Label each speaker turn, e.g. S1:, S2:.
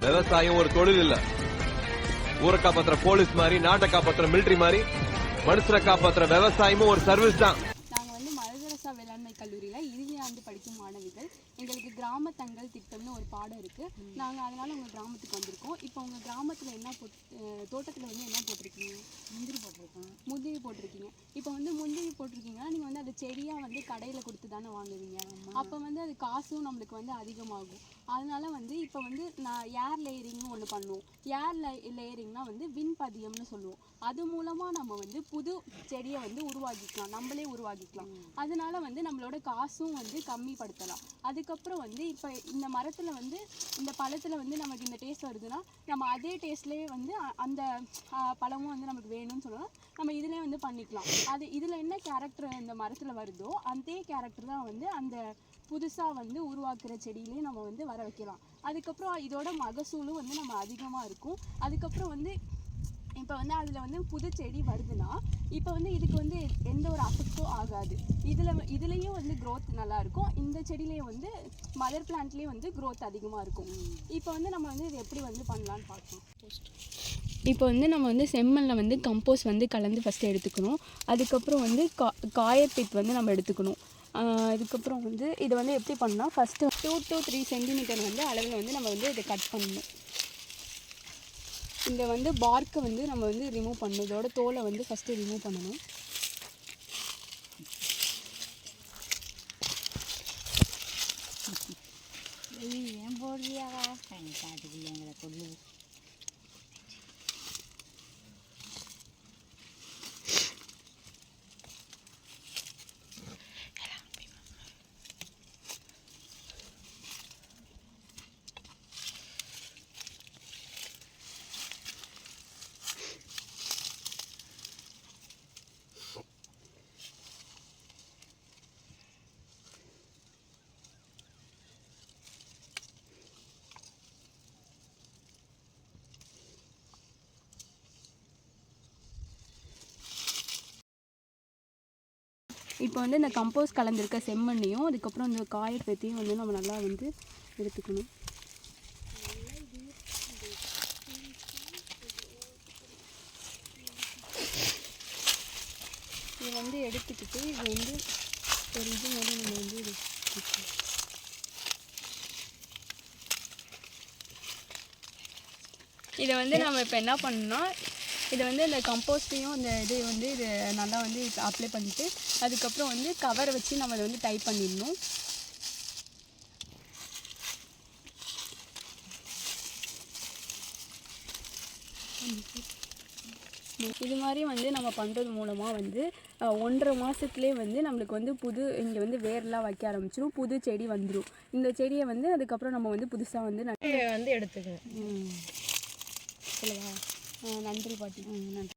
S1: விவசாயம் ஒரு தொழில் இல்ல. ஊரை காப்பாத்துற போலீஸ் மாதிரி, நாட்டை காப்பாத்துற மிலிட்டரி மாதிரி, மனுஷரை காப்பாத்துற விவசாயமும் ஒரு சர்வீஸ் தான்.
S2: நாங்கள் வந்து மதரசா வேளாண்மை கல்லூரியில் இறுதி ஆண்டு படிக்கும் மாணவிகள். எங்களுக்கு கிராம தங்கள் திட்டம்னு ஒரு பாடம் இருக்குது. நாங்கள் அதனால் உங்கள் கிராமத்துக்கு வந்திருக்கோம். இப்போ உங்கள் கிராமத்தில் என்ன தோட்டத்தில் வந்து என்ன போட்டிருக்கீங்க? முந்திரி போட்டிருக்கீங்க. இப்போ வந்து முந்திரி போட்டிருக்கீங்கன்னா நீங்கள் வந்து அது செடியாக வந்து கடையில் கொடுத்து தானே வாங்குவீங்க. அப்போ வந்து அது காசும் நம்மளுக்கு வந்து அதிகமாகும். அதனால வந்து இப்போ வந்து நான் ஏர் லேயரிங்னு ஒன்று பண்ணுவோம். ஏர் லேயரிங்னா வந்து விண்பதியம்னு சொல்லுவோம். அது மூலமாக நம்ம வந்து புது செடியை வந்து உருவாக்கிக்கலாம், நம்மளே உருவாக்கிக்கலாம். அதனால வந்து நம்மளோட காசும் வந்து கம்மிப்படுத்தலாம். அதுக்கப்புறம் வந்து இப்போ இந்த மரத்தில் வந்து இந்த பழத்தில் வந்து நமக்கு இந்த டேஸ்ட் வருதுன்னா நம்ம அதே டேஸ்ட்லேயே வந்து அந்த பழமும் வந்து நமக்கு வேணும்னு சொல்லலாம். நம்ம இதிலே வந்து பண்ணிக்கலாம். அது இதில் என்ன கேரக்டர் இந்த மரத்தில் வருதோ அதே கேரக்டர் தான் வந்து அந்த புதுசாக வந்து உருவாக்குற செடியிலையும் நம்ம வந்து வர வைக்கலாம். அதுக்கப்புறம் இதோட மகசூலும் வந்து நம்ம அதிகமாக இருக்கும். அதுக்கப்புறம் வந்து இப்போ வந்து அதில் வந்து புது செடி வருதுன்னா இப்போ வந்து இதுக்கு வந்து எந்த ஒரு அஃபெக்டும் ஆகாது. இதுலேயும் வந்து க்ரோத் நல்லாயிருக்கும். இந்த செடியிலையும் வந்து மதர் பிளான்ட்லேயும் வந்து க்ரோத் அதிகமாக இருக்கும். இப்போ வந்து நம்ம வந்து இது எப்படி வந்து பண்ணலான்னு பார்க்கலாம். இப்போ வந்து நம்ம வந்து செம்மண்ணில் வந்து கம்போஸ்ட் வந்து கலந்து ஃபஸ்ட்டு எடுத்துக்கணும். அதுக்கப்புறம் வந்து காயப்பிட் வந்து நம்ம எடுத்துக்கணும். அதுக்கப்புறம் வந்து இதை வந்து எப்படி பண்ணால் ஃபஸ்ட்டு 2 to 3 சென்டிமீட்டர் வந்து அளவில் வந்து நம்ம வந்து இதை கட் பண்ணணும். இந்த வந்து பார்க்கை வந்து நம்ம வந்து ரிமூவ் பண்ணணும். இதோட தோலை வந்து ஃபஸ்ட்டு ரிமூவ் பண்ணணும்.
S3: ஏன் போடுறியாவா காட்டுக்குள்ள எங்களை கொள்ளு.
S2: இப்போ வந்து இந்த கம்போஸ்ட் கலந்துருக்க செம்மண்ணையும் அதுக்கப்புறம் இந்த காயப்பேத்தையும் வந்து நம்ம நல்லா வந்து எடுத்துக்கணும். இதை வந்து எடுத்துக்கிட்டு இது வந்து ஒரு இது மாதிரி நம்ம வந்து இதை வந்து நம்ம இப்போ என்ன பண்ணணும்னா இதை வந்து இந்த கம்போஸ்ட்டையும் இந்த இது வந்து இது நல்லா வந்து அப்ளை பண்ணிவிட்டு அதுக்கப்புறம் வந்து கவரை வச்சு நம்ம அதை வந்து டைப் பண்ணிடணும். இது மாதிரி வந்து நம்ம பண்ணுறது மூலமாக வந்து 1.5 மாதத்துலேயே வந்து நம்மளுக்கு வந்து இங்கே வந்து வேர்லாம் வைக்க ஆரம்பிச்சிடும், புது செடி வந்துடும். இந்த செடியை வந்து அதுக்கப்புறம் நம்ம வந்து புதுசாக வந்து எடுத்துக்கணும். சொல்லுவா. நன்றி பாட்டி. நன்றி.